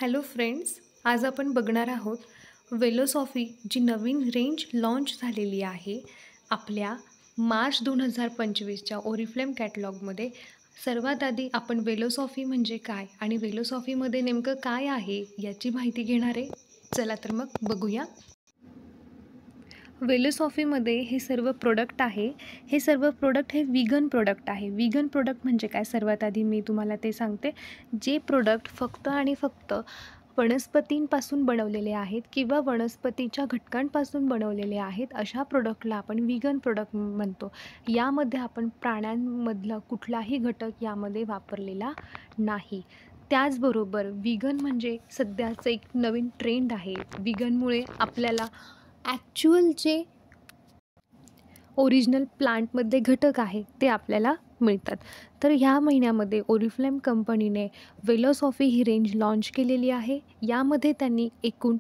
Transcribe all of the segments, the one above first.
Hello friends, आज आपण बघणार आहोत वेलोसॉफी जी नवीन रेंज लॉन्च झालेली आहे आपल्या मार्च 2025च्या ओरिफ्लेम कॅटलॉगमध्ये. सर्वात आधी आपण वेलोसॉफी म्हणजे काय आणि वेलोसॉफीमध्ये नेमकं काय आहे याची माहिती घेणार आहे. चला तर मग बघूया. वेलोसॉफीमध्ये हे सर्व प्रोडक्ट आहे. हे सर्व प्रोडक्ट हे विगन प्रोडक्ट आहे. विगन प्रोडक्ट म्हणजे काय, सर्वात आधी मी तुम्हाला ते सांगते. जे प्रोडक्ट फक्त आणि फक्त वनस्पतींपासून बनवलेले आहेत किंवा वनस्पतीच्या घटकांपासून बनवलेले आहेत, अशा प्रोडक्टला आपण विगन प्रोडक्ट म्हणतो. यामध्ये आपण प्राण्यांमधला कुठलाही घटक यामध्ये वापरलेला नाही. त्याचबरोबर विगन म्हणजे सध्याचं एक नवीन ट्रेंड आहे. विगनमुळे आपल्याला ॲक्च्युअल जे ओरिजिनल प्लांटमध्ये घटक आहे ते आपल्याला मिळतात. तर ह्या महिन्यामध्ये ओरिफ्लेम कंपनीने वेलोसॉफी ही रेंज लॉन्च केलेली आहे. यामध्ये त्यांनी एकूण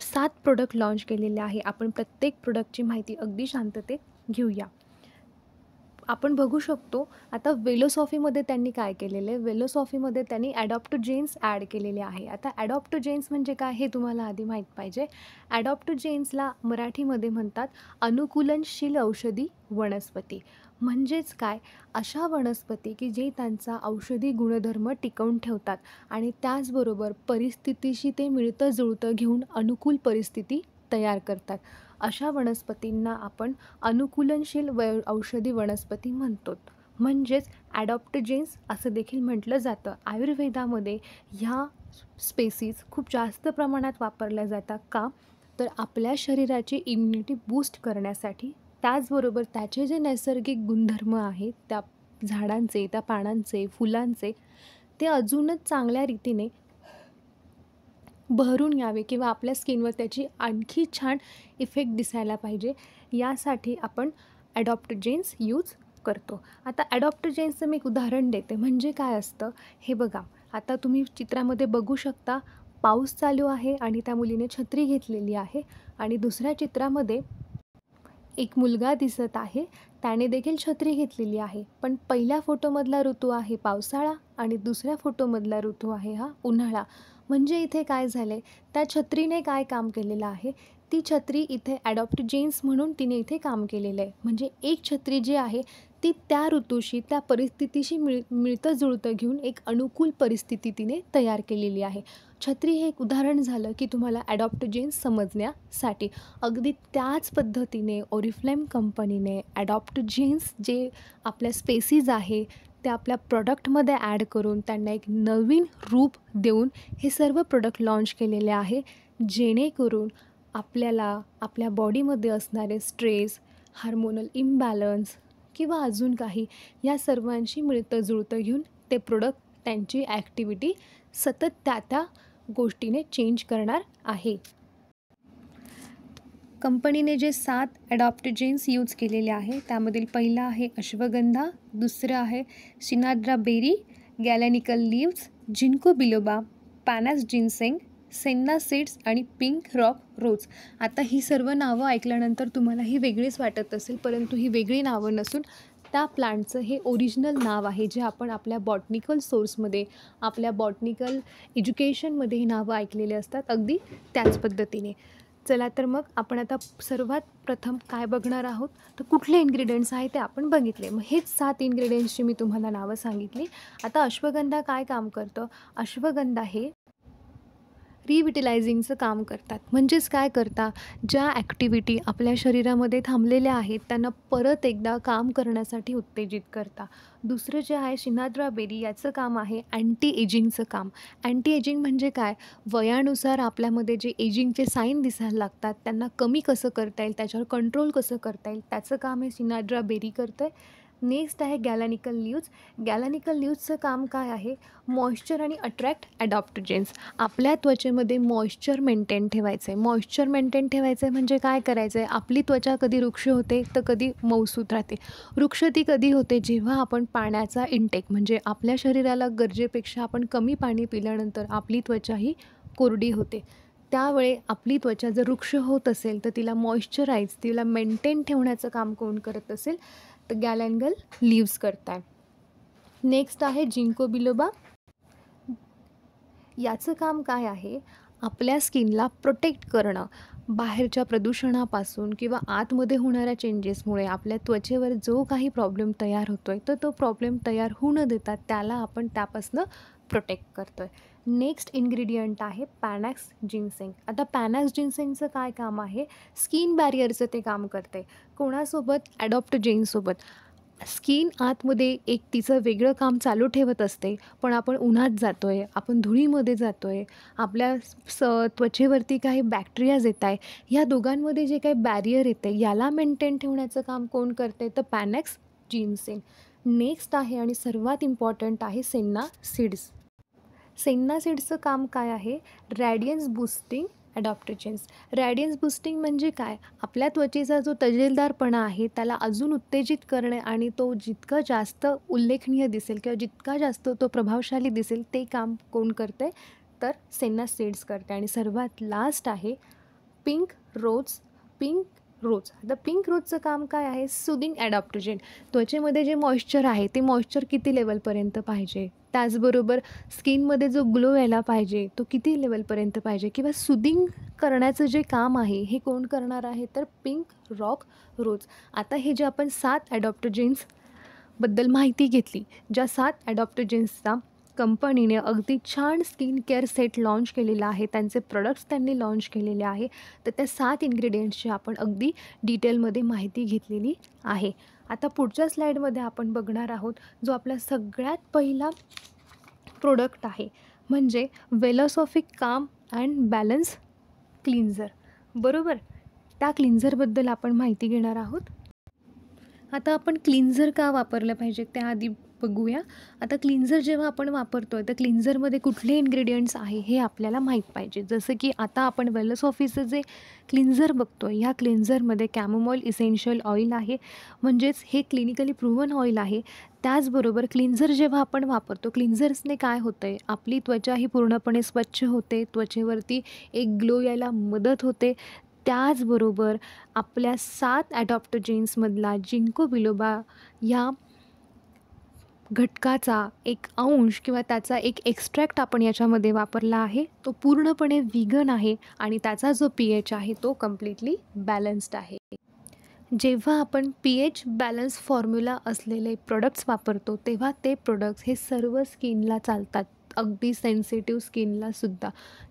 7 प्रोडक्ट लॉन्च केलेले आहे. आपण प्रत्येक प्रोडक्टची माहिती अगदी शांततेत घेऊया. आपण बघू शकतो आता वेलोसॉफीमध्ये त्यांनी काय केलेलं आहे. वेलोसॉफीमध्ये त्यांनी ॲडॉप्टोजेन्स ॲड केलेले आहे. आता ॲडॉप्टोजेन्स म्हणजे काय हे तुम्हाला आधी माहीत पाहिजे. ॲडॉप्टोजेन्सला मराठीमध्ये म्हणतात अनुकूलनशील औषधी वनस्पती. म्हणजेच काय, अशा वनस्पती की जे त्यांचा औषधी गुणधर्म टिकवून ठेवतात आणि त्याचबरोबर परिस्थितीशी ते मिळतं जुळतं घेऊन अनुकूल परिस्थिती तयार करतात. अशा वनस्पतींना आपण अनुकूलनशील औषधी वनस्पती म्हणतो. म्हणजेच ॲडॉप्टोजेन्स असं देखील म्हटलं जातं. आयुर्वेदामध्ये ह्या स्पेसीज खूप जास्त प्रमाणात वापरल्या जातात. का तर आपल्या शरीराची इम्युनिटी बूस्ट करण्यासाठी, त्याचबरोबर त्याचे जे नैसर्गिक गुणधर्म आहेत त्या झाडांचे, त्या पानांचे, फुलांचे, ते अजूनच चांगल्या रीतीने बहरून यावे किंवा आपल्या स्किनवर त्याची आणखी छान इफेक्ट दिसायला पाहिजे, यासाठी आपण ॲडॉप्टोजेन्स यूज करतो. आता ॲडॉप्टोजेन्सचं मी एक उदाहरण देते. म्हणजे काय असतं हे बघा. आता तुम्ही चित्रामध्ये बघू शकता, पाऊस चालू आहे आणि त्या मुलीने छत्री घेतलेली आहे आणि दुसऱ्या चित्रामध्ये एक मुलगा दिसत आहे, त्याने देखील छत्री घेतलेली आहे. पण पहिल्या फोटोमधला ऋतू आहे पावसाळा आणि दुसऱ्या फोटोमधला ऋतू आहे हा उन्हाळा. म्हणजे इथे काय झालं आहे, त्या छत्रीने काय काम केलेलं आहे, ती छत्री इथे ॲडॉप्टोजेन्स म्हणून तिने इथे काम केलेलं आहे. म्हणजे एक छत्री जी आहे ती त्या ऋतूशी, त्या परिस्थितीशी मिळतं जुळतं घेऊन एक अनुकूल परिस्थिती तिने तयार केलेली आहे. छत्री हे एक उदाहरण झालं की तुम्हाला ॲडॉप्टोजेन्स समजण्यासाठी. अगदी त्याच पद्धतीने ओरिफ्लेम कंपनीने ॲडॉप्टोजेन्स जे आपल्या स्पेसीज आहे ते आपल्या प्रॉडक्टमध्ये ॲड करून त्यांना एक नवीन रूप देऊन हे सर्व प्रोडक्ट लॉन्च केलेले आहे. जेणेकरून आपल्याला आपल्या बॉडीमध्ये असणारे स्ट्रेस, हार्मोनल इम्बॅलन्स किंवा अजून काही, या सर्वांशी मिळतं जुळतं घेऊन ते प्रोडक्ट त्यांची ॲक्टिव्हिटी सतत त्या गोष्टीने चेंज करणार आहे. कंपनीने जे 7 ॲडॉप्टोजेन्स यूज केलेले आहे त्यामधील पहिला आहे अश्वगंधा, दुसरं आहे schisandra berry, galenical leaves, ginkgo biloba, panax ginseng, senna seeds आणि पिंक रॉक रोज. आता ही सर्व नावं ऐकल्यानंतर तुम्हाला ही वेगळीच वाटत असेल, परंतु ही वेगळी नावं नसून त्या प्लांटचं हे ओरिजिनल नाव आहे, जे आपण आपल्या बॉटनिकल सोर्समध्ये, आपल्या बॉटनिकल एज्युकेशनमध्ये ही नावं ऐकलेली असतात अगदी त्याच पद्धतीने. चला तर मग आपण आता सर्वात प्रथम काय बघणार आहोत, तर कुठले इन्ग्रेडियंट्स आहे ते आपण बघितले. मग हेच 7 इन्ग्रेडियंट्सची मी तुम्हाला नावं सांगितली. आता अश्वगंधा काय काम करतं, अश्वगंधा हे रिव्हिटलायझिंगचं काम करतात. म्हणजेच काय करता, ज्या ॲक्टिव्हिटी आपल्या शरीरामध्ये थांबलेल्या आहेत त्यांना परत एकदा काम करण्यासाठी उत्तेजित करता. दुसरं जे आहे शिनाद्रा बेरी, याचं काम आहे अँटी एजिंगचं काम. अँटी एजिंग म्हणजे काय, वयानुसार आपल्यामध्ये जे एजिंगचे साईन दिसायला लागतात त्यांना कमी कसं करता येईल, त्याच्यावर कंट्रोल कसं करता येईल, त्याचं काम हे शिनाद्रा बेरी करतं आहे. नेक्स्ट आहे गॅलॅनिकल लीव्स. गॅलॅनिकल लीव्सचं काम काय आहे, मॉइश्चर आणि अट्रॅक्ट ॲडॉप्टोजेन्स. आपल्या त्वचेमध्ये मॉइश्चर मेंटेन ठेवायचं आहे. मॉइश्चर मेंटेन ठेवायचं आहे म्हणजे काय करायचं आहे, आपली त्वचा कधी रुक्ष होते तर कधी मऊसूत राहते. रुक्ष ती कधी होते, जेव्हा आपण पाण्याचा इंटेक म्हणजे आपल्या शरीराला गरजेपेक्षा आपण कमी पाणी पिल्यानंतर आपली त्वचा ही कोरडी होते. त्यावेळी आपली त्वचा जर रुक्ष होत असेल तर तिला मॉइश्चराईज, तिला मेंटेन ठेवण्याचं काम कोण करत असेल, तर गॅलॅनिकल लीव्स करताय. नेक्स्ट आहे जिंको बिलोबा. याचं काम काय आहे, आपल्या स्किनला प्रोटेक्ट करणं. बाहेरच्या प्रदूषणापासून किंवा आतमध्ये होणाऱ्या चेंजेसमुळे आपल्या त्वचेवर जो काही प्रॉब्लेम तयार होतो आहे, तर तो प्रॉब्लेम तयार होऊ न देता त्याला आपण त्यापासून प्रोटेक्ट करतो आहे. नेक्स्ट इन्ग्रेडियंट आहे पॅनॅक्स जिन्सेंग. आता पॅनॅक्स जिन्सेंगचं काय काम आहे, स्किन बॅरियरचं ते काम करते. कोणासोबत, ॲडॉप्टोजेनसोबत. स्किन आतमध्ये एक तिचं वेगळं काम चालू ठेवत असते, पण आपण उन्हात जातो आहे, आपण धुळीमध्ये जातो आहे, आपल्या त्वचेवरती काही बॅक्टेरियाज येत आहे, ह्या दोघांमध्ये जे काही बॅरियर येते याला मेंटेन ठेवण्याचं काम कोण करते, तर पॅनॅक्स जिन्सेंग. नेक्स्ट आहे आणि सर्वात इम्पॉर्टंट आहे सेन्ना सीड्स. सेन्ना सीड्सचं काम काय आहे, रॅडियन्स बूस्टिंग ॲडॉप्टोजेन्स. रॅडियन्स बूस्टिंग म्हणजे काय, आपल्या त्वचेचा जो तजेलदारपणा आहे त्याला अजून उत्तेजित करणे आणि तो जितकं जास्त उल्लेखनीय दिसेल किंवा जितका जास्त तो प्रभावशाली दिसेल ते काम कोण करते, तर सेन्ना सीड्स करते. आणि सर्वात लास्ट आहे पिंक रोज. आता पिंक रोजचं काम काय आहे, सुदिंग ॲडॉप्टोजेन. त्वचेमध्ये जे मॉइश्चर आहे ते मॉइश्चर किती लेवलपर्यंत पाहिजे, त्याचबरोबर स्किनमध्ये जो ग्लो यायला पाहिजे तो किती लेवलपर्यंत पाहिजे, किंवा सुदिंग करण्याचं जे काम आहे हे कोण करणार आहे, तर पिंक रॉक रोज. आता हे जे आपण 7 ॲडॉप्टोजेन्सबद्दल माहिती घेतली, ज्या 7 ॲडॉप्टोजेन्सचा कंपनीने अगदी छान स्किन केअर सेट लॉन्च केलेला आहे, त्यांचे प्रोडक्ट्स त्यांनी लॉन्च केलेले आहे, तर त्या 7 इन्ग्रेडियंट्सची आपण अगदी डिटेलमध्ये माहिती घेतलेली आहे. आता पुढच्या स्लाईडमध्ये आपण बघणार आहोत जो आपला सगळ्यात पहिला प्रोडक्ट आहे, म्हणजे वेलोसॉफिक काम अँड बॅलन्स क्लिन्झर. बरोबर, त्या क्लिन्झरबद्दल आपण माहिती घेणार आहोत. आता आपण क्लिन्झर का वापरलं पाहिजे त्याआधी बघूया. आता क्लिन्झर जेव्हा आपण वापरतो आहे तर क्लिन्झरमध्ये कुठले इन्ग्रेडियंट्स आहे हे आपल्याला माहीत पाहिजे. जसं की आता आपण वेलोसॉफीचं जे क्लिन्झर बघतो आहे, ह्या क्लिन्झरमध्ये कॅमोमाईल इसेन्शियल ऑइल आहे, म्हणजेच हे क्लिनिकली प्रूव्हन ऑइल आहे. त्याचबरोबर क्लिन्झर जेव्हा आपण वापरतो, क्लिन्झर्सने काय होतं आहे, आपली त्वचा ही पूर्णपणे स्वच्छ होते, त्वचेवरती एक ग्लो यायला मदत होते. त्याचबरोबर आपल्या 7 ॲडॉप्टोजेन्समधला जिंको बिलोबा या घटकाचा एक अंश किंवा त्याचा एक एक्स्ट्रॅक्ट आपण याच्यामध्ये वापरला आहे, तो पूर्णपणे व्हीगन आहे आणि त्याचा जो pH आहे तो कम्प्लिटली बॅलन्स्ड आहे. जेव्हा आपण pH बॅलन्स फॉर्म्युला असलेले प्रोडक्ट्स वापरतो तेव्हा ते प्रोडक्ट्स हे सर्व स्किनला चालतात, अगदी सेन्सिटिव्ह स्किनलासुद्धा.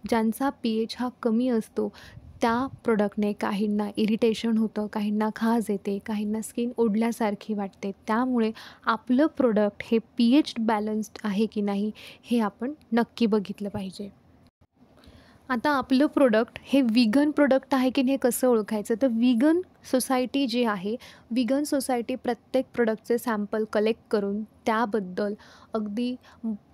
ज्यांचा pH हा कमी असतो त्या प्रोडक्टने काहींना इरिटेशन होतं, काहींना खाज येते, काहींना स्किन ओढल्यासारखी वाटते. त्यामुळे आपलं प्रोडक्ट हे pH बॅलन्स्ड आहे की नाही हे आपण नक्की बघितलं पाहिजे. आता आपलं प्रोडक्ट हे व्हीगन प्रोडक्ट आहे की नाही हे कसं ओळखायचं, तर व्हीगन सोसायटी जी आहे, व्हीगन सोसायटी प्रत्येक प्रोडक्टचे सॅम्पल कलेक्ट करून त्याबद्दल अगदी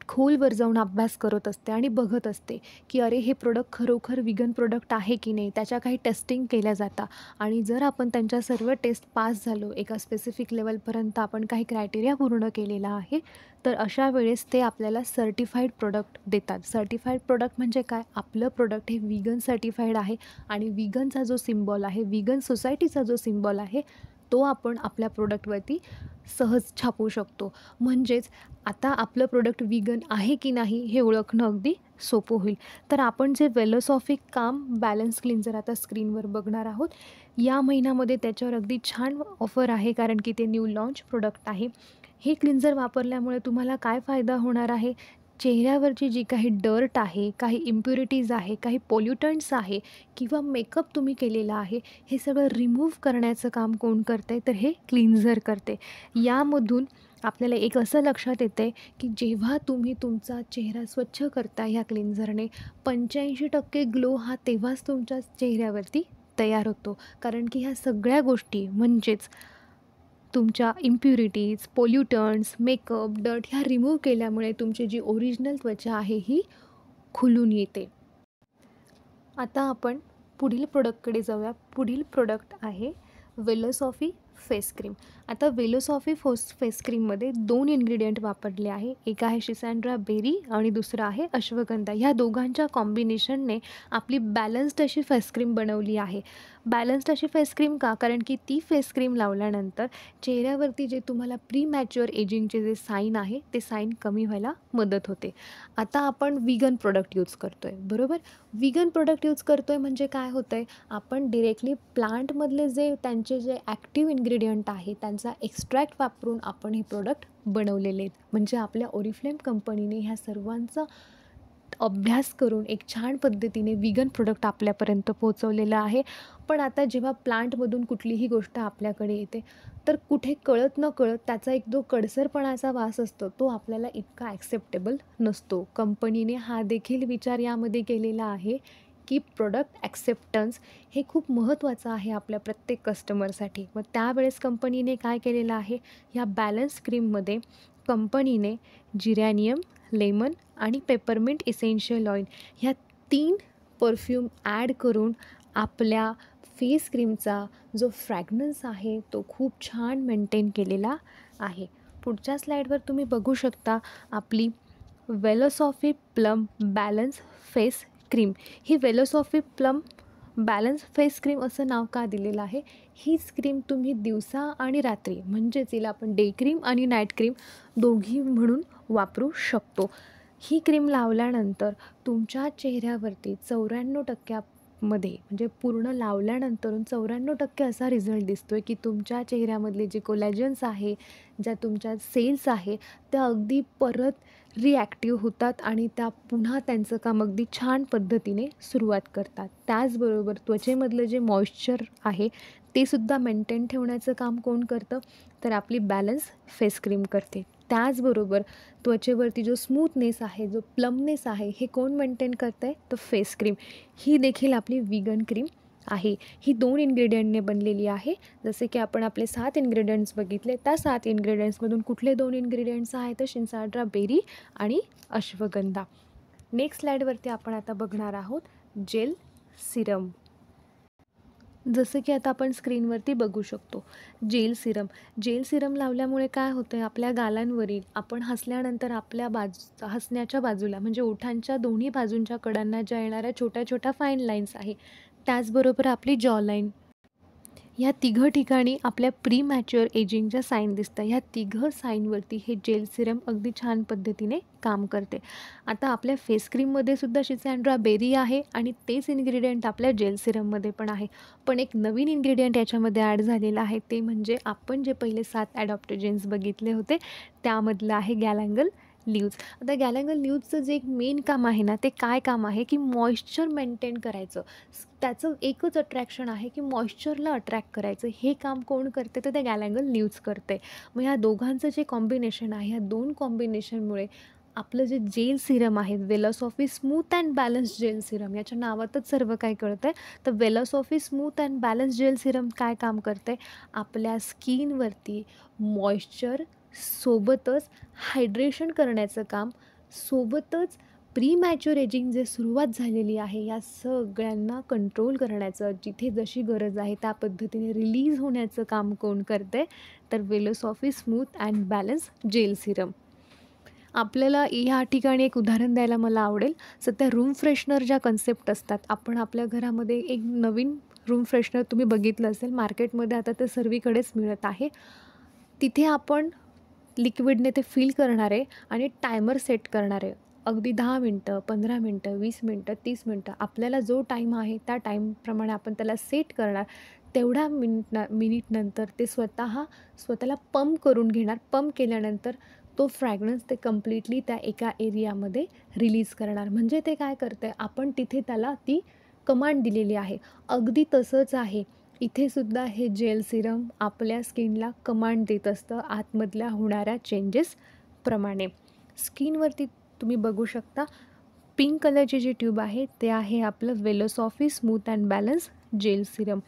खोलवर जाऊन अभ्यास करत असते आणि बघत असते की अरे हे प्रोडक्ट खरोखर व्हीगन प्रोडक्ट आहे की नाही. त्याच्या काही टेस्टिंग केल्या जातात आणि जर आपण त्यांच्या सर्व टेस्ट पास झालो, एका स्पेसिफिक लेवलपर्यंत आपण काही क्रायटेरिया पूर्ण केलेला आहे, तर अशा वेळेस ते आपल्याला सर्टिफाईड प्रोडक्ट देतात. सर्टिफाईड प्रोडक्ट म्हणजे काय, आपलं प्रोडक्ट हे व्हीगन सर्टिफाईड आहे आणि व्हीगनचा जो सिम्बॉल आहे, व्हीगन सोसायटीचा जो सिम्बॉल आहे तो आपण आपल्या प्रोडक्टवरती सहज छापू शकतो. म्हणजेच आता आपलं प्रोडक्ट व्हीगन आहे की नाही हे ओळखणं अगदी सोपं होईल. तर आपण जे वेलोसॉफिक काम बॅलन्स क्लिन्झर आता स्क्रीनवर बघणार आहोत, या महिन्यामध्ये त्याच्यावर अगदी छान ऑफर आहे, कारण की ते न्यू लॉन्च प्रोडक्ट आहे. हे क्लिन्झर वापरल्यामुळे तुम्हाला काय फायदा होणार आहे, चेहऱ्यावरची जी काही डर्ट आहे, काही इम्प्युरिटीज आहे, काही पोल्युटंट्स आहे किंवा मेकअप तुम्ही केलेला आहे, हे सगळं रिमूव्ह करण्याचं काम कोण करते, तर हे क्लिन्झर करते. यामधून आपल्याला एक असं लक्षात येते की जेव्हा तुम्ही तुमचा चेहरा स्वच्छ करता ह्या क्लिन्झरने, 85% ग्लो हा तेव्हाच तुमच्या चेहऱ्यावरती तयार होतो. कारण की ह्या सगळ्या गोष्टी म्हणजेच तुमच्या इम्प्युरिटीज, पोल्युटंट्स, मेकअप, डर्ट ह्या रिमूव्ह केल्यामुळे तुमची जी ओरिजिनल त्वचा आहे ही खुलून येते. आता आपण पुढील प्रोडक्टकडे जाऊया. पुढील प्रोडक्ट आहे वेलोसॉफी फेस क्रीम. आता वेलोसॉफी फेस क्रीममध्ये 2 इन्ग्रेडियंट वापरले आहे. एक आहे शिसॅन्ड्रा बेरी आणि दुसरं आहे अश्वगंधा. ह्या दोघांच्या कॉम्बिनेशनने आपली बॅलन्स्ड अशी फेस क्रीम बनवली आहे. बॅलन्स्ड अशी फेस क्रीम का? कारण की ती फेस क्रीम लावल्यानंतर चेहऱ्यावरती जे तुम्हाला प्रीमॅच्युअर एजिंगचे जे साईन आहे ते साईन कमी व्हायला मदत होते. आता आपण वीगन प्रोडक्ट यूज करतो आहे, बरोबर? वीगन प्रोडक्ट यूज करतो आहे म्हणजे काय होतं आहे, आपण डिरेक्टली प्लांटमधले जे त्यांचे जे ॲक्टिव्ह इन्ग्रेडियंट आहे त्यांचा एक्स्ट्रॅक्ट वापरून आपण हे प्रोडक्ट बनवलेले आहेत. म्हणजे आपल्या ओरिफ्लेम कंपनीने ह्या सर्वांचा अभ्यास करून एक छान पद्धतीने वीगन प्रोडक्ट आपल्यापर्यंत पोहोचवलेलं आहे. पण आता जेव्हा प्लांटमधून कुठलीही गोष्ट आपल्याकडे येते तर कुठे कळत नकळत त्याचा एक जो कडसरपणाचा वास असतो तो आपल्याला इतका ॲक्सेप्टेबल नसतो. कंपनीने हा देखील विचार यामध्ये केलेला आहे की प्रोडक्ट ॲक्सेप्टन्स हे खूप महत्त्वाचं आहे आपल्या प्रत्येक कस्टमरसाठी. मग त्यावेळेस कंपनीने काय केलेलं आहे, ह्या बॅलन्स क्रीममध्ये कंपनीने जिरॅनियम, लेमन आणि पेपरमिंट इसेन्शियल ऑइल ह्या 3 परफ्यूम ॲड करून आपल्या फेस क्रीमचा जो फ्रॅग्रन्स आहे तो खूप छान मेंटेन केलेला आहे. पुढच्या स्लाईडवर तुम्ही बघू शकता आपली वेलोसॉफी प्लम बॅलन्स फेस क्रीम. ही वेलोसॉफी प्लम बॅलन्स फेस क्रीम असं नाव का दिलेलं आहे? हीच क्रीम तुम्ही दिवसा आणि रात्री म्हणजेच हिला आपण डे क्रीम आणि नाईट क्रीम दोघी म्हणून वापरू शकतो. ही क्रीम लावल्यानंतर तुमच्या चेहऱ्यावरती 94% म्हणजे पूर्ण लावल्यानंतरून 94% असा रिझल्ट दिसतो आहे की तुमच्या चेहऱ्यामधले जे कोलॅजन्स आहे, ज्या तुमच्या सेल्स आहे त्या अगदी परत रिॲक्टिव्ह होतात आणि त्या पुन्हा त्यांचं काम अगदी छान पद्धतीने सुरुवात करतात. त्याचबरोबर त्वचेमधलं जे मॉइश्चर आहे ते सुद्धा मेंटेन ठेवण्याचं काम कोण करतं? तर आपली बॅलन्स फेस क्रीम करते. त्याचबरोबर त्वचेवरती जो स्मूथनेस आहे, जो प्लमनेस आहे हे कोण मेंटेन करतं आहे? तर फेस क्रीम. ही देखील आपली वीगन क्रीम आहे. ही 2 इन्ग्रेडियंटने बनलेली आहे. जसे की आपण आपले 7 इन्ग्रेडियंट्स बघितले, त्या 7 इन्ग्रेडियंट्समधून कुठले 2 इन्ग्रेडियंट्स आहेत तर शिसॅन्ड्रा बेरी आणि अश्वगंधा. नेक्स्ट स्लाईडवरती आपण आता बघणार आहोत जेल सिरम. जसं की आता आपण स्क्रीनवरती बघू शकतो जेल सिरम लावल्यामुळे काय होतं आहे, आपल्या गालांवरील आपण हसल्यानंतर आपल्या हसण्याच्या बाजूला म्हणजे ओठांच्या दोन्ही बाजूंच्या कडांना ज्या येणाऱ्या छोट्या छोट्या फाईन लाईन्स आहे, त्याचबरोबर आपली जॉ लाईन, ह्या तिघं ठिकाणी आपल्या प्रीमॅच्युअर एजिंगच्या साईन दिसतं. ह्या तिघं साईनवरती हे जेल सिरम अगदी छान पद्धतीने काम करते. आता आपल्या फेस क्रीममध्ये सुद्धा शिसॅन्ड्रा बेरी आहे आणि तेच इन्ग्रेडियंट आपल्या जेल सिरममध्ये पण आहे. पण एक नवीन इन्ग्रेडियंट याच्यामध्ये ॲड झालेलं आहे ते म्हणजे आपण जे पहिले 7 ॲडॉप्टोजेन्स बघितले होते त्यामधलं आहे गॅलांगल लीव्ज. आता गॅलांगल लीव्जचं जे एक मेन काम आहे ना, ते काय काम आहे की मॉइश्चर मेंटेन करायचं. त्याचं एकच अट्रॅक्शन आहे की मॉइश्चरला अट्रॅक्ट करायचं. हे काम कोण करते तर ते गॅलांगल लीव्ज करते. मग ह्या दोघांचं जे कॉम्बिनेशन आहे, ह्या 2 कॉम्बिनेशनमुळे आपलं जे जेल सिरम आहे, Velosophy smooth and balance gel serum, याच्या नावातच सर्व काही कळतं आहे. तर Velosophy smooth and balance gel serum काय काम करते, आपल्या स्किनवरती मॉइश्चर सोबतच हायड्रेशन करण्याचं काम, सोबतच प्रीमॅच्युअर एजिंग जे सुरुवात झालेली आहे या सगळ्यांना कंट्रोल करण्याचं, जिथे जशी गरज आहे त्या पद्धतीने रिलीज होण्याचं काम कोण करते तर Velosophy smooth and balance gel serum. आपल्याला ह्या ठिकाणी एक उदाहरण द्यायला मला आवडेल. सध्या रूम फ्रेशनर ज्या कन्सेप्ट असतात, आपण आपल्या घरामध्ये एक नवीन रूम फ्रेशनर तुम्ही बघितलं असेल मार्केटमध्ये, आता ते सर्वीकडेच मिळत आहे. तिथे आपण लिक्विडने ते फिल करणार आहे आणि टायमर सेट करणार आहे. अगदी 10 मिनटं, 15 मिनटं, 20 मिनटं, 30 मिनटं आपल्याला जो टाईम आहे त्या टाईमप्रमाणे आपण त्याला सेट करणार. तेवढ्या मिनिटनंतर ते स्वतःला पंप करून घेणार. पंप केल्यानंतर तो फ्रॅग्रन्स ते कम्प्लिटली त्या एका एरियामध्ये रिलीज करणार. म्हणजे ते काय करतं आहे, आपण तिथे त्याला ती कमांड दिलेली आहे. अगदी तसंच आहे इथे सुद्धा हे जेल सिरम आपल्या स्किनला कमांड देत असतं आतमधल्या होणाऱ्या चेंजेसप्रमाणे. स्किनवरती तुम्ही बघू शकता पिंक कलरची जी ट्यूब आहे ते आहे आपलं Velosophy smooth and balance gel serum.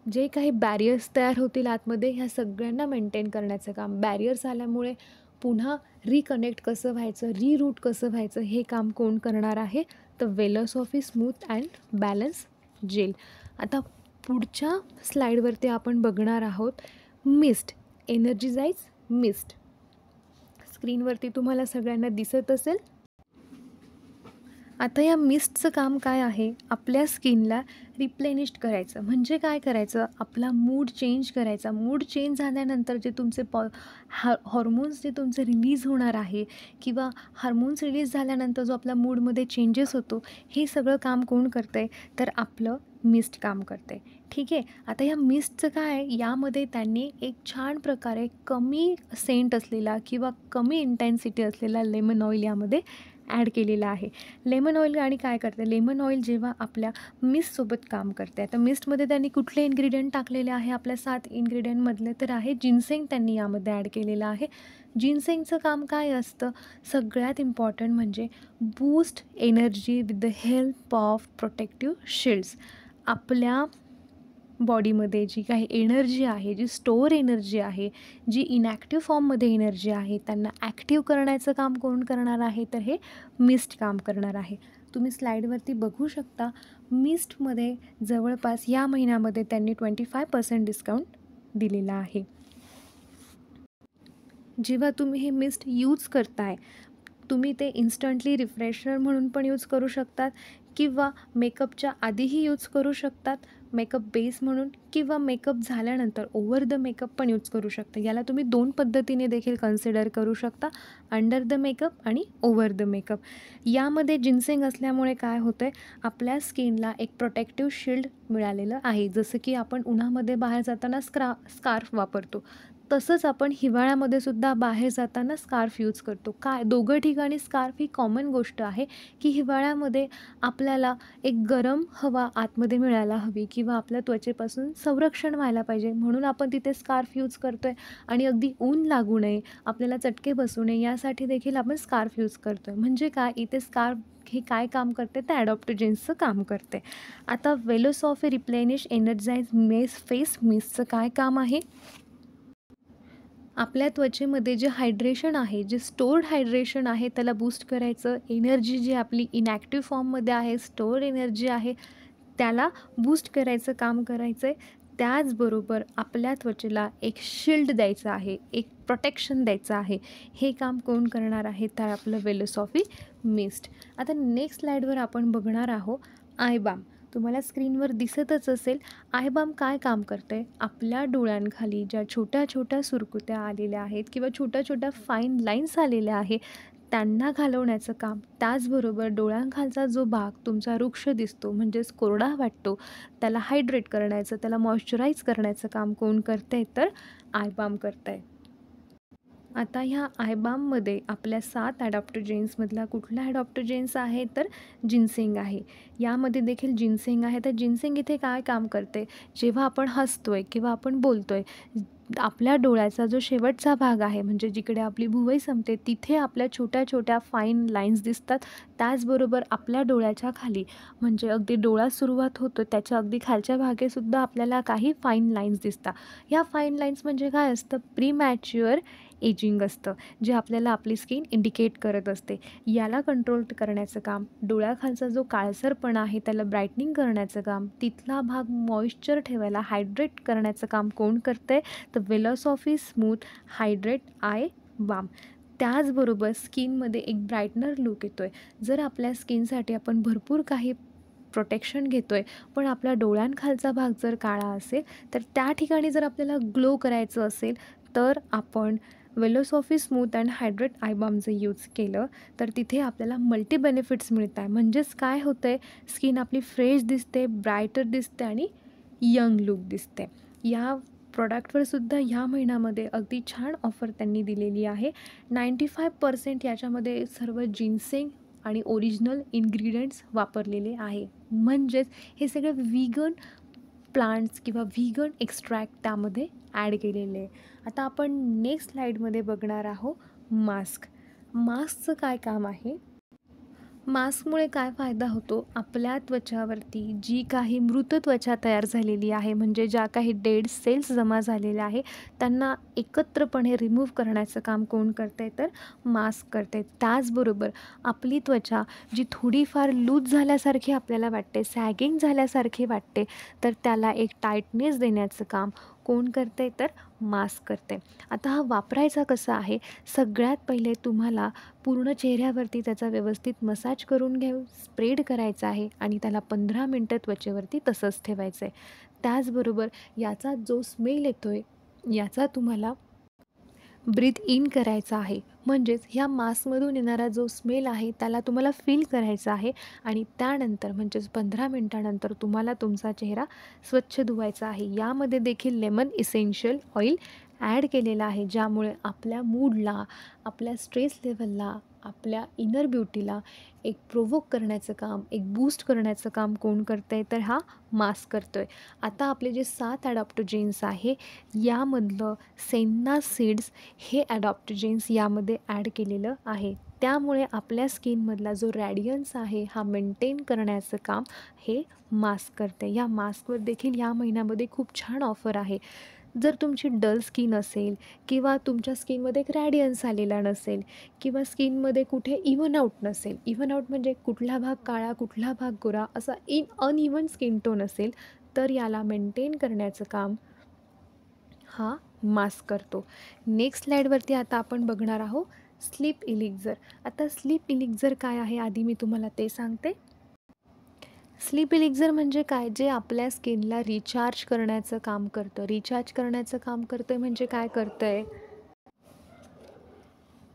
जे काही बॅरियर्स तयार होतील आतमध्ये ह्या सगळ्यांना मेंटेन करण्याचं काम, बॅरियर्स आल्यामुळे पुन्हा रिकनेक्ट कसं व्हायचं, रिरूट कसं व्हायचं हे काम कोण करणार आहे तर Velosophy smooth and balance gel. आता पुढच्या स्लाईडवरती आपण बघणार आहोत मिस्ट, एनर्जिजाइज मिस्ट. स्क्रीनवरती तुम्हाला सगळ्यांना दिसत असेल. आता या मिस्टचं काम काय आहे, आपल्या स्किनला रिप्लेनिश करायचं. म्हणजे काय करायचं, आपला मूड चेंज करायचा. मूड चेंज झाल्यानंतर जे तुमचे हॉर्मोन्स जे तुमचे रिलीज होणार आहे किंवा हार्मोन्स रिलीज झाल्यानंतर जो आपल्या मूडमध्ये चेंजेस होतो, हे सगळं काम कोण करतं आहे, तर आपलं मिस्ट काम करते. ठीक आहे. आता या मिस्टचं काय आहे, यामध्ये त्यांनी एक छान प्रकारे कमी सेंट असलेला किंवा कमी इंटेन्सिटी असलेला लेमन ऑइल यामध्ये ॲड केलेला आहे. लेमन ऑइल आणि काय करते, लेमन ऑइल जेव्हा आपल्या मिस्टसोबत काम करते. आता मिस्टमध्ये त्यांनी कुठले इन्ग्रेडियंट टाकलेले आहे, आपल्या 7 इन्ग्रेडियंटमधले तर आहे जिन्सेंग त्यांनी यामध्ये ॲड केलेलं आहे. जिन्सेंगचं काम काय असतं, सगळ्यात इम्पॉर्टंट म्हणजे boost energy with the help of protective shields. आपल्या बॉडीमध्ये जी काही एनर्जी आहे, जी स्टोअर एनर्जी आहे, जी इनॅक्टिव्ह फॉर्ममध्ये एनर्जी आहे, त्यांना ॲक्टिव्ह करण्याचं काम कोण करणार आहे, तर हे मिस्ट काम करणार आहे. तुम्ही स्लाईडवरती बघू शकता, मिस्टमध्ये जवळपास या महिन्यामध्ये त्यांनी 25% डिस्काउंट दिलेला आहे. जेव्हा तुम्ही हे मिस्ट यूज करताय, तुम्ही ते इन्स्टंटली रिफ्रेशर म्हणून पण यूज करू शकतात किंवा मेकअपच्या आधीही यूज करू शकतात, मेकअप बेस म्हणून, किंवा मेकअप झाल्यानंतर ओव्हर द मेकअप पण यूज करू शकता. याला तुम्ही 2 पद्धतीने देखील कन्सिडर करू शकता, अंडर द मेकअप आणि ओव्हर द मेकअप. यामध्ये जिन्सेंग असल्यामुळे काय होतं आहे, आपल्या स्किनला एक प्रोटेक्टिव्ह शिल्ड मिळालेलं आहे. जसं की आपण उन्हामध्ये बाहेर जाताना स्कार्फ वापरतो, तसंच आपण हिवाळ्यामध्ये सुद्धा बाहेर जाताना स्कार्फ यूज करतो. काय दोघं ठिकाणी स्कार्फ ही कॉमन गोष्ट आहे की हिवाळ्यामध्ये आपल्याला एक गरम हवा आतमध्ये मिळायला हवी किंवा आपल्या त्वचेपासून संरक्षण व्हायला पाहिजे, म्हणून आपण तिथे स्कार्फ यूज करतो आहे. आणि अगदी ऊन लागू नये, आपल्याला चटके बसू नये, यासाठी देखील आपण स्कार्फ यूज करतो आहे. म्हणजे काय, इथे स्कार्फ हे काय काम करते, तर ॲडॉप्टोजेन्सचं काम करते. आता वेलोसॉफी रिप्लेनिश एनर्जाइज फेस मिस्टचं काय काम आहे, आपल्या त्वचेमध्ये जे हायड्रेशन आहे, जे स्टोअर्ड हायड्रेशन आहे, त्याला बूस्ट करायचं. एनर्जी जी आपली इनॅक्टिव्ह फॉर्ममध्ये आहे, स्टोअर एनर्जी आहे, त्याला बूस्ट करायचं काम करायचं आहे. त्याचबरोबर आपल्या त्वचेला एक शिल्ड द्यायचं आहे, एक प्रोटेक्शन द्यायचं आहे. हे काम कोण करणार आहे, तर आपलं वेलोसॉफी मिस्ट. आता नेक्स्ट स्लाईडवर आपण बघणार आहोत आय बाम. तुम्हाला स्क्रीनवर दिसतच असेल, आय बाम काय काम करतं आहे, आपल्या डोळ्यांखाली ज्या छोट्या छोट्या सुरकुत्या आलेल्या आहेत किंवा छोट्या छोट्या फाईन लाईन्स आलेल्या आहे, त्यांना घालवण्याचं काम. त्याचबरोबर डोळ्यांखालचा जो भाग तुमचा रुक्ष दिसतो, म्हणजेच कोरडा वाटतो, त्याला हायड्रेट करण्याचं, त्याला मॉइश्चराईज करण्याचं काम कोण करतं आहे, तर आय बाम करतं आहे. आता ह्या आय बाममध्ये आपल्या 7 ॲडॉप्टोजेन्समधला कुठला ॲडॉप्टोजेन्स आहे, तर जिन्सेंग आहे. यामध्ये देखील जिन्सेंग आहे. तर जिन्सेंग इथे काय काम करते, जेव्हा आपण हसतोय किंवा आपण बोलतोय, आपल्या डोळ्याचा जो शेवटचा भाग आहे, म्हणजे जिकडे आपली भुवई संपते, तिथे आपल्या छोट्या छोट्या फाईन लाईन्स दिसतात. त्याचबरोबर आपल्या डोळ्याच्या खाली, म्हणजे अगदी डोळा सुरुवात होतो त्याच्या अगदी खालच्या भागेसुद्धा आपल्याला काही फाईन लाईन्स दिसतात. ह्या फाईन लाईन्स म्हणजे काय असतं, प्रीमॅच्युअर एजिंग असतं, जे आपल्याला आपली स्किन इंडिकेट करत असते. याला कंट्रोल करण्याचं काम, डोळ्याखालचा जो काळसरपणा आहे त्याला ब्राईटनिंग करण्याचं काम, तिथला भाग मॉइश्चर ठेवायला, हायड्रेट करण्याचं काम कोण करतं आहे, तर Velosophy smooth hydrate eye balm. त्याचबरोबर स्किनमध्ये एक ब्राईटनर लुक येतो आहे. जर आपल्या स्किनसाठी आपण भरपूर काही प्रोटेक्शन घेतो आहे, पण आपल्या डोळ्यांखालचा भाग जर काळा असेल, तर त्या ठिकाणी जर आपल्याला ग्लो करायचं असेल, तर आपण Velosophy smooth and hydrate eye balm जर यूज केलं, तर तिथे आपल्याला मल्टी बेनिफिट्स मिळत आहे. म्हणजेच काय होतं आहे, स्किन आपली फ्रेश दिसते, ब्रायटर दिसते आणि यंग लुक दिसते. या प्रॉडक्टवरसुद्धा ह्या महिन्यामध्ये अगदी छान ऑफर त्यांनी दिलेली आहे. 95% याच्यामध्ये सर्व जिन्सेंग आणि ओरिजिनल इन्ग्रेडियंट्स वापरलेले आहे. म्हणजेच हे सगळे व्हीगन प्लांट्स किंवा व्हीगन एक्स्ट्रॅक्ट त्यामध्ये ॲड केलेले आहे. आता आपण नेक्स्ट स्लाईडमध्ये बघणार आहोत मास्क. मास्कचं काय काम आहे, मास्कमुळे काय फायदा होतो, आपल्या त्वचावरती जी काही मृत त्वचा तयार झालेली आहे, म्हणजे ज्या काही डेड सेल्स जमा झालेल्या आहे, त्यांना एकत्रपणे रिमूव्ह करण्याचं काम कोण करते, तर मास्क करते. त्याचबरोबर आपली त्वचा जी थोडीफार लूज झाल्यासारखी आपल्याला वाटते, सॅगिंग झाल्यासारखी वाटते, तर त्याला एक टाईटनेस देण्याचं काम, कोण करते तर मास्क करते. आता हा वापरायचा कसा आहे, सगळ्यात पहिले तुम्हाला पूर्ण चेहऱ्यावरती त्याचा व्यवस्थित मसाज करून स्प्रेड करायचा आहे आणि त्याला 15 मिनटं त्वचेवरती तसंच ठेवायचं आहे. त्याचबरोबर याचा जो स्मेल येतो आहे याचा तुम्हाला ब्रीथ इन करायचा आहे. म्हणजेच ह्या मास्कमधून येणारा जो स्मेल आहे त्याला तुम्हाला फील करायचा आहे आणि त्यानंतर म्हणजेच 15 मिनटानंतर तुम्हाला तुमचा चेहरा स्वच्छ धुवायचा आहे. यामध्ये देखील लेमन इसेन्शियल ऑइल ॲड केलेलं आहे, ज्यामुळे आपल्या मूडला, आपल्या स्ट्रेस लेव्हलला, आपल्या इनर ब्युटीला एक प्रोव्होक करण्याचं काम, एक बूस्ट करण्याचं काम कोण करतं आहे तर हा मास्क करतो आहे. आता आपले जे 7 ॲडॉप्टोजेन्स आहे यामधलं सेन्ना सीड्स हे ॲडॉप्टोजेन्स यामध्ये ॲड केलेलं आहे. त्यामुळे आपल्या स्किनमधला जो रॅडियन्स आहे हा मेंटेन करण्याचं काम हे मास्क करते. या मास्कवर देखील या महिन्यामध्ये खूप छान ऑफर आहे. जर तुमची डल स्किन असेल किंवा तुमच्या स्किनमध्ये एक रॅडियन्स आलेला नसेल किंवा स्किनमध्ये कुठे इव्हन आऊट नसेल, इव्हन आऊट म्हणजे कुठला भाग काळा कुठला भाग गोरा असा अनइव्हन स्किन टोन असेल, तर याला मेंटेन करण्याचं काम हा मास्क करतो. नेक्स्ट स्लाईडवरती आता आपण बघणार आहोत स्लीप इलिक्झर. आता स्लीप इलिक्झर काय आहे आधी मी तुम्हाला ते सांगते. स्लीप इलिक्झर म्हणजे काय, जे आपल्या स्किनला रिचार्ज करण्याचं काम करतं. रिचार्ज करण्याचं काम करतं म्हणजे काय करतं आहे,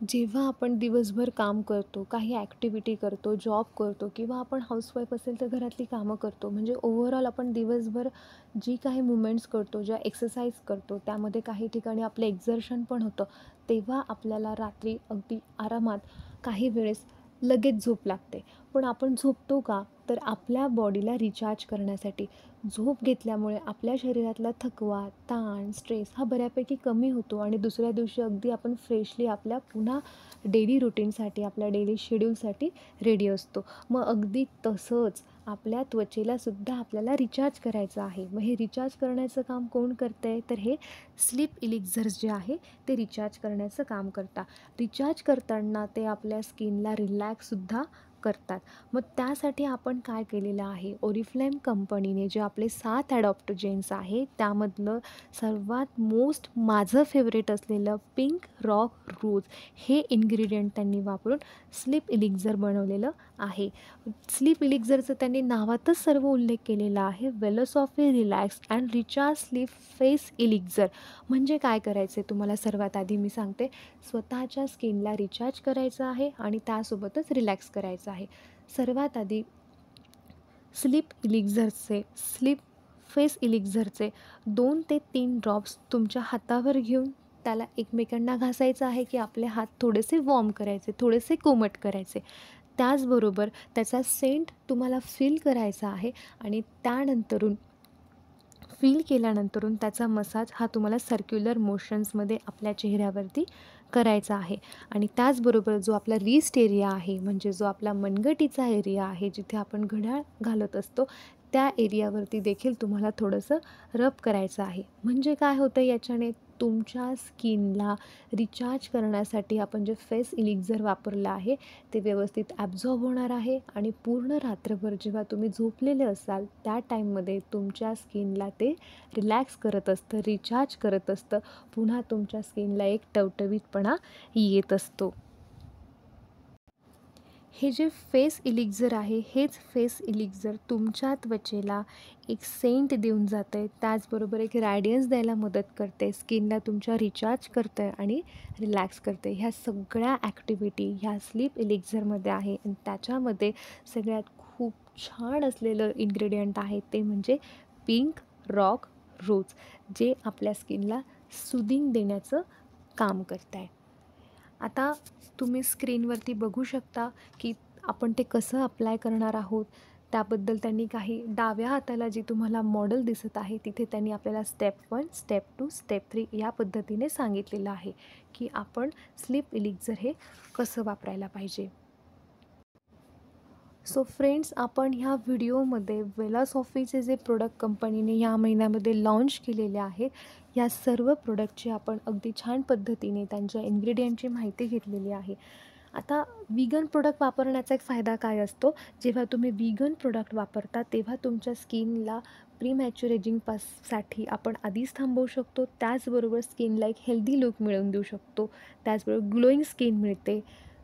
जेव्हा आपण दिवसभर काम करतो, काही ॲक्टिव्हिटी करतो, जॉब करतो किंवा आपण हाऊसवाईफ असेल तर घरातली कामं करतो, म्हणजे ओव्हरऑल आपण दिवसभर जी काही मुवमेंट्स करतो, ज्या एक्सरसाइज करतो, त्यामध्ये काही ठिकाणी आपलं एक्झर्शन पण होतं, तेव्हा आपल्याला रात्री अगदी आरामात काही वेळेस लगेच झोप लागते. पण आपण झोपतो का, तर आपल्या बॉडीला रिचार्ज करण्यासाठी. झोप घेतल्यामुळे आपल्या शरीरातला थकवा, ताण, स्ट्रेस हा बऱ्यापैकी कमी होतो आणि दुसऱ्या दिवशी अगदी आपण फ्रेशली आपल्या पुन्हा डेली रुटीनसाठी, आपल्या डेली शेड्यूलसाठी रेडी असतो. मग अगदी तसंच आपल्या त्वचेलासुद्धा आपल्याला रिचार्ज करायचं आहे. मग हे रिचार्ज करण्याचं काम कोण करतं आहे, तर हे स्लीप इलिक्झर्स जे आहे ते रिचार्ज करण्याचं काम करतात. रिचार्ज करताना ते आपल्या स्किनला रिलॅक्ससुद्धा करतात. मग त्यासाठी आपण काय केलेलं आहे, ओरिफ्लेम कंपनीने जे आपले 7 ॲडॉप्टोजेन्स आहे त्यामधलं सर्वात मोस्ट माझं फेवरेट असलेलं पिंक रॉक रोज हे इन्ग्रेडियंट त्यांनी वापरून स्लीप इलिक्झर बनवलेलं आहे. स्लीप इलिक्झरचं त्यांनी नावातच सर्व उल्लेख केलेला आहे, Velosophy relax and recharge sleep face elixir. म्हणजे काय करायचं आहे तुम्हाला सर्वात आधी मी सांगते. स्वतःच्या स्किनला रिचार्ज करायचं आहे आणि त्यासोबतच रिलॅक्स करायचं आहे. सर्वात आधी स्लीप फेस इलिक्झरचे 2 ते 3 ड्रॉप्स तुमच्या हातावर घेऊन त्याला एकमेकांना घासायचं आहे की आपले हात थोडेसे वॉर्म करायचे, थोडेसे कोमट करायचे. त्याचबरोबर त्याचा सेंट तुम्हाला फील करायचा आहे आणि त्यानंतरून फील केल्यानंतरून त्याचा मसाज हा तुम्हाला सर्क्युलर मोशन्समध्ये आपल्या चेहऱ्यावरती करायचा आहे. आणि त्याचबरोबर जो आपला रिस्ट एरिया आहे, म्हणजे जो आपला मनगटीचा एरिया आहे, जिथे आपण घड्याळ घालत असतो, त्या एरियावरती देखील तुम्हाला थोडंसं रब करायचं आहे. म्हणजे काय होतं याच्याने, तुमच्या स्किनला रिचार्ज करण्यासाठी आपण जे फेस इलिक्झर वापरलं आहे ते व्यवस्थित ॲब्झॉर्ब होणार आहे आणि पूर्ण रात्रभर जेव्हा तुम्ही झोपलेले असाल त्या टाईममध्ये तुमच्या स्किनला ते रिलॅक्स करत असतं, रिचार्ज करत असतं. पुन्हा तुमच्या स्किनला एक टवटवीतपणा येत असतो. हे जे फेस इलिक्झर आहे, हेच फेस इलिक्झर तुमच्या त्वचेला एक सेंट देऊन जातं आहे, त्याचबरोबर एक रॅडियन्स द्यायला मदत करते, स्किनला तुमच्या रिचार्ज करतं आहे आणि रिलॅक्स करते. ह्या सगळ्या ॲक्टिव्हिटी ह्या स्लीप इलिक्झरमध्ये आहे आणि त्याच्यामध्ये सगळ्यात खूप छान असलेलं इन्ग्रेडियंट आहे ते म्हणजे पिंक रॉक रोज, जे आपल्या स्किनला सुदिंग देण्याचं काम करत आहे. आता तुम्ही स्क्रीनवरती बघू शकता की आपण ते कसं अप्लाय करणार आहोत. त्याबद्दल त्यांनी काही डाव्या हाताला जी तुम्हाला मॉडेल दिसत आहे तिथे त्यांनी आपल्याला स्टेप 1, स्टेप 2, स्टेप 3 या पद्धतीने सांगितलेलं आहे की आपण स्लीप इलिक्झर हे कसं वापरायला पाहिजे. सो फ्रेंड्स, आपण ह्या व्हिडिओमध्ये वेलॉसॉफीचे जे प्रोडक्ट कंपनीने या महिन्यामध्ये लॉन्च केलेले आहेत, या सर्व प्रोडक्टची आपण अगदी छान पद्धतीने त्यांच्या इन्ग्रेडियंटची माहिती घेतलेली आहे. आता वीगन प्रोडक्ट वापरण्याचा एक फायदा काय असतो, जेव्हा तुम्ही वीगन प्रोडक्ट वापरता तेव्हा तुमच्या स्किनला प्रीमॅच्युअर साठी आपण आधीच थांबवू शकतो. त्याचबरोबर स्किनला एक हेल्दी लूक मिळवून देऊ शकतो. त्याचबरोबर ग्लोईंग स्किन मिळते,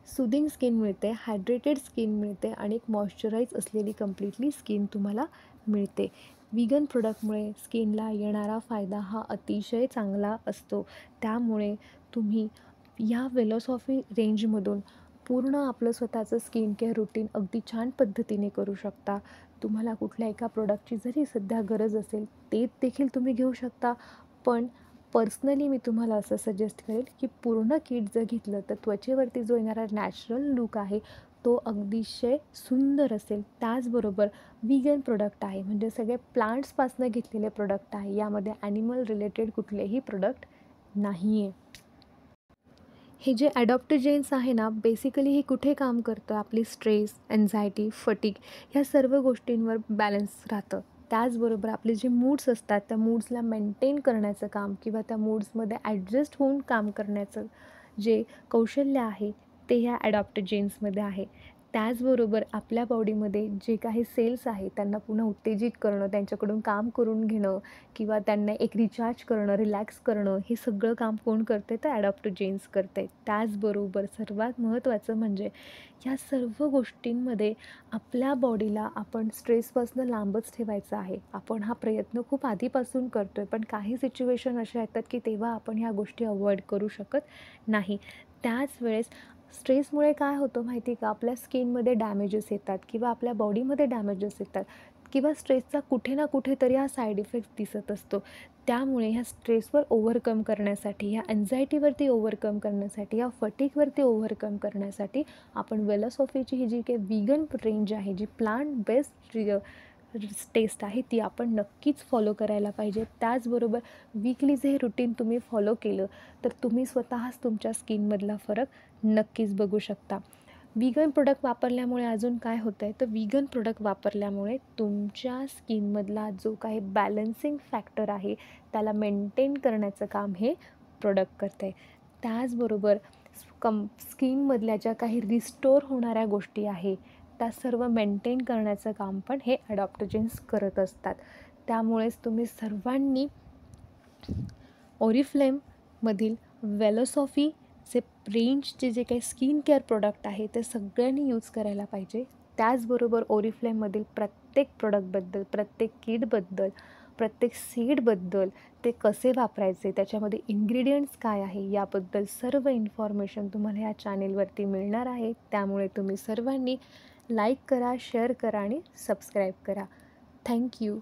सुदिंग स्किन मिळते, हायड्रेटेड स्किन मिळते आणि एक मॉइश्चराईज असलेली कम्प्लिटली स्किन तुम्हाला मिळते. वीगन प्रोडक्टमुळे स्किनला येणारा फायदा हा अतिशय चांगला असतो. त्यामुळे तुम्ही या वेलॉसॉफी रेंजमधून पूर्ण आपलं स्वतःचं स्किन केअर रुटीन अगदी छान पद्धतीने करू शकता. तुम्हाला कुठल्या एका प्रोडक्टची जरी सध्या गरज असेल ते देखील तुम्ही घेऊ शकता. पण पर्सनली मी तुम्हाला असं सजेस्ट करेल की पूर्ण किट जर घेतलं तर त्वचेवरती जो येणारा नॅचरल लूक आहे तो अगदीशय सुंदर असेल. त्याचबरोबर वीगन प्रोडक्ट आहे म्हणजे सगळे प्लांट्सपासून घेतलेले प्रोडक्ट आहे. यामध्ये ॲनिमल रिलेटेड कुठलेही प्रोडक्ट नाही आहे. हे जे ॲडॉप्टोजेन्स आहे ना, बेसिकली हे कुठे काम करतं, आपली स्ट्रेस, एन्झायटी, फटीग ह्या सर्व गोष्टींवर बॅलन्स राहतं. त्याचबरोबर आपले जे मूड्स असतात त्या मूड्सला मेंटेन करण्याचं काम किंवा त्या मूड्समध्ये ॲडजस्ट होऊन काम करण्याचं जे कौशल्य आहे ते ह्या ॲडॉप्टोजेन्समध्ये आहे. त्याचबरोबर आपल्या बॉडीमध्ये जे काही सेल्स आहेत त्यांना पुन्हा उत्तेजित करणं, त्यांच्याकडून काम करून घेणं किंवा त्यांना एक रिचार्ज करणं, रिलॅक्स करणं, हे सगळं काम कोण करते तर ॲडॉप्टोजेन्स करते. त्याचबरोबर सर्वात महत्त्वाचं म्हणजे ह्या सर्व गोष्टींमध्ये आपल्या बॉडीला आपण स्ट्रेसपासून लांबच ठेवायचं आहे. आपण हा प्रयत्न खूप आधीपासून करतो आहे, पण काही सिच्युएशन अशा येतात की तेव्हा आपण ह्या गोष्टी अव्हॉइड करू शकत नाही. त्याच वेळेस स्ट्रेसमुळे काय होतं माहिती आहे का, आपल्या स्किनमध्ये डॅमेजेस येतात किंवा आपल्या बॉडीमध्ये डॅमेजेस येतात किंवा स्ट्रेसचा कुठे ना कुठेतरी हा साईड इफेक्ट दिसत असतो. त्यामुळे ह्या स्ट्रेसवर ओव्हरकम करण्यासाठी, ह्या एन्झायटीवरती ओव्हरकम करण्यासाठी, या फटीगवरती ओव्हरकम करण्यासाठी आपण वेलॉसॉफीची ही जी काही वीगन रेंज आहे, जी प्लांट बेस्ड टेस्ट आहे ती आपण नक्कीच फॉलो करायला पाहिजे. त्याचबरोबर वीकली जे हे रुटीन तुम्ही फॉलो केलं तर तुम्ही स्वतःच तुमच्या स्किनमधला फरक नक्कीच बघू शकता. वीगन प्रोडक्ट वापरल्यामुळे अजून काय होतं आहे तर वीगन प्रोडक्ट वापरल्यामुळे तुमच्या स्किनमधला जो काही बॅलन्सिंग फॅक्टर आहे त्याला मेंटेन करण्याचं काम हे प्रोडक्ट करतं आहे. त्याचबरोबर स्किनमधल्या ज्या काही रिस्टोर होणाऱ्या गोष्टी आहे त्या सर्व मेंटेन करण्याचं काम पण हे ॲडॉप्टोजेन्स करत असतात. त्यामुळेच तुम्ही सर्वांनी ओरिफ्लेममधील वेलॉसॉफीचे रेंजचे जे काही स्किन केअर प्रोडक्ट आहे ते सगळ्यांनी यूज करायला पाहिजे. त्याचबरोबर ओरिफ्लेममधील प्रत्येक प्रोडक्टबद्दल, प्रत्येक किटबद्दल, प्रत्येक सीडबद्दल, ते कसे वापरायचे, त्याच्यामध्ये इन्ग्रेडियंट्स काय आहे याबद्दल सर्व इन्फॉर्मेशन तुम्हाला ह्या चॅनेलवरती मिळणार आहे. त्यामुळे तुम्ही सर्वांनी लाईक करा, शेअर करा आणि सबस्क्राईब करा. थँक्यू.